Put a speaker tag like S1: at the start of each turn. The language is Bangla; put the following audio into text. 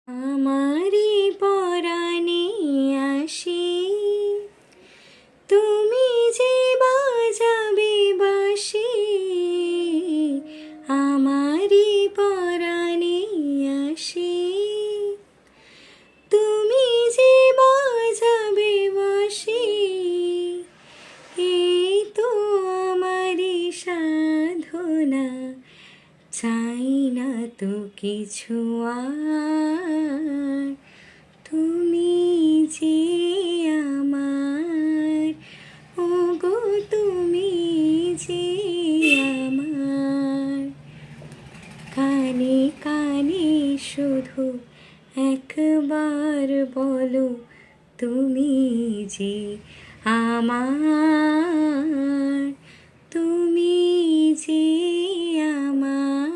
S1: আমারি পরাণে আসি, তুমি যে বাজাবে বাঁশি। আমারি পরাণে আসি, তুমি যে বাজাবে বাঁশি। এই তো আমারি সাধনা, চাই না তো কিছু আর। তুমি যে আমার, ওগো তুমি যে আমার। কানে কানে শুধু একবার বলো, তুমি যে আমার, তুমি যে আমার।